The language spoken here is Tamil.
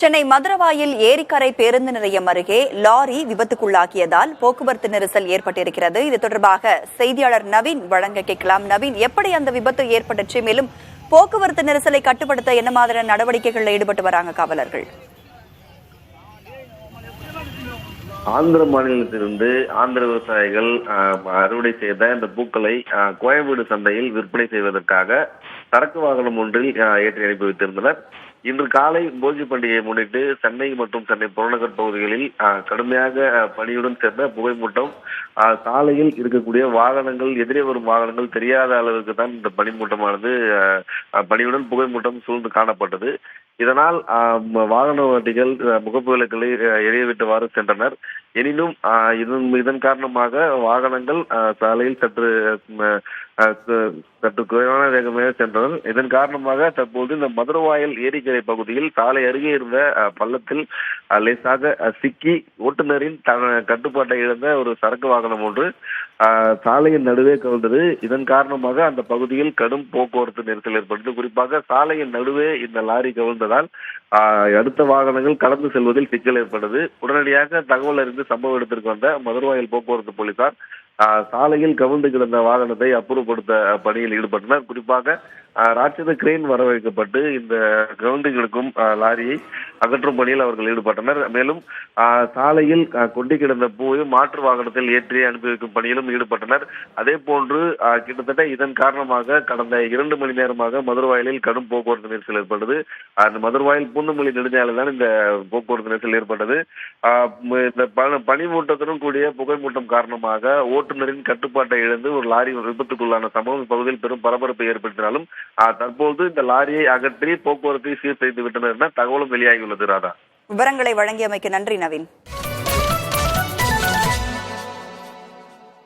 சென்னை மதுரவாயில் ஏரிக்கரை பேருந்து நிலையம் அருகே லாரி விபத்துக்குள்ளாக்கியதால் போக்குவரத்து நெரிசல் ஏற்பட்டிருக்கிறது. இது தொடர்பாக செய்தியாளர் நவீன் வழங்க கேட்கலாம். நவீன், எப்படி அந்த விபத்து ஏற்பட்டுச்சு? மேலும் போக்குவரத்து நெரிசலை கட்டுப்படுத்த என்ன மாதிரியான நடவடிக்கைகளில் ஈடுபட்டு வராங்க காவலர்கள்? ஆந்திர மாநிலத்திலிருந்து ஆந்திர விவசாயிகள் அறுவடை செய்த இந்த பூக்களை கோயம்பேடு சந்தையில் விற்பனை செய்வதற்காக சரக்கு வாகனம் ஒன்றில் ஏற்றி அனுப்பி வைத்திருந்தனர். இன்று காலை போகி பண்டிகையை முன்னிட்டு சென்னை மற்றும் சென்னை புறநகர் பகுதிகளில் கடுமையாக பனியுடன் சேர்ந்த புகைமூட்டம், சாலையில் இருக்கக்கூடிய வாகனங்கள், எதிரே வரும் வாகனங்கள் தெரியாத அளவுக்கு தான் இந்த பனிமூட்டமானது பனியுடன் புகைமூட்டம் சூழ்ந்து காணப்பட்டது. இதனால் வாகன ஓட்டிகள் முகப்பு விளக்குகளை எரியவிட்டவாறு சென்றனர். எனினும் இதன் காரணமாக வாகனங்கள் சாலையில் சற்று குறைவான வேகமாக சென்றனர். இதன் காரணமாக தற்போது இந்த மதுரவாயல் ஏரிக்கரை பகுதியில் சாலை அருகே இருந்த பள்ளத்தில் லேசாக சிக்கி ஓட்டுநரின் கட்டுப்பாட்டை இழந்த ஒரு சரக்கு வாகனம் ஒன்று சாலையின் நடுவே கவிழ்ந்தது. இதன் காரணமாக அந்த பகுதியில் கடும் போக்குவரத்து நெரிசல் ஏற்பட்டது. குறிப்பாக சாலையின் நடுவே இந்த லாரி கவிழ்ந்ததால் அடுத்த வாகனங்கள் கடந்து செல்வதில் சிக்கல் ஏற்பட்டது. உடனடியாக தகவல் அறிந்து சம்பவ இடத்திற்கு வந்த மதுரவாயல் போக்குவரத்து போலீசார் சாலையில் கவிழ்ந்து கிடந்த வாகனத்தை அப்புறப்படுத்த பணியில் ஈடுபட்டனர். குறிப்பாக ராட்சத கிரேன் வரவழைக்கப்பட்டு இந்த கவிழ்ந்து கிடக்கும் லாரியை அகற்றும் பணியில் அவர்கள் ஈடுபட்டனர். மேலும் சாலையில் கொட்டி கிடந்த பூவை மாற்று வாகனத்தில் ஏற்றி அனுப்பி வைக்கும் பணியிலும் ஈடுபட்டனர். அதே போன்று கிட்டத்தட்ட இதன் காரணமாக கடந்த 2 மணி நேரமாக மதுரவாயலில் கடும் போக்குவரத்து நெரிசல் ஏற்பட்டது. அந்த மதுரவாயல் பூந்தமல்லி நெடுஞ்சாலையில் தான் இந்த போக்குவரத்து நெரிசல் ஏற்பட்டது. இந்த பனிமூட்டத்துடன் கூடிய புகைமூட்டம் காரணமாக ஓட்டுநரின் கட்டுப்பாட்டை இழந்து ஒரு லாரி விபத்துக்குள்ளான சம்பவம் இப்பகுதியில் பெரும் பரபரப்பை ஏற்படுத்தினாலும் தற்போது இந்த லாரியை அகற்றி போக்குவரத்தை சீர் செய்து விட்டனர் என தகவலும் வெளியாகியுள்ளது. ராதா, விவரங்களை வழங்கியமைக்கு நன்றி நவீன்.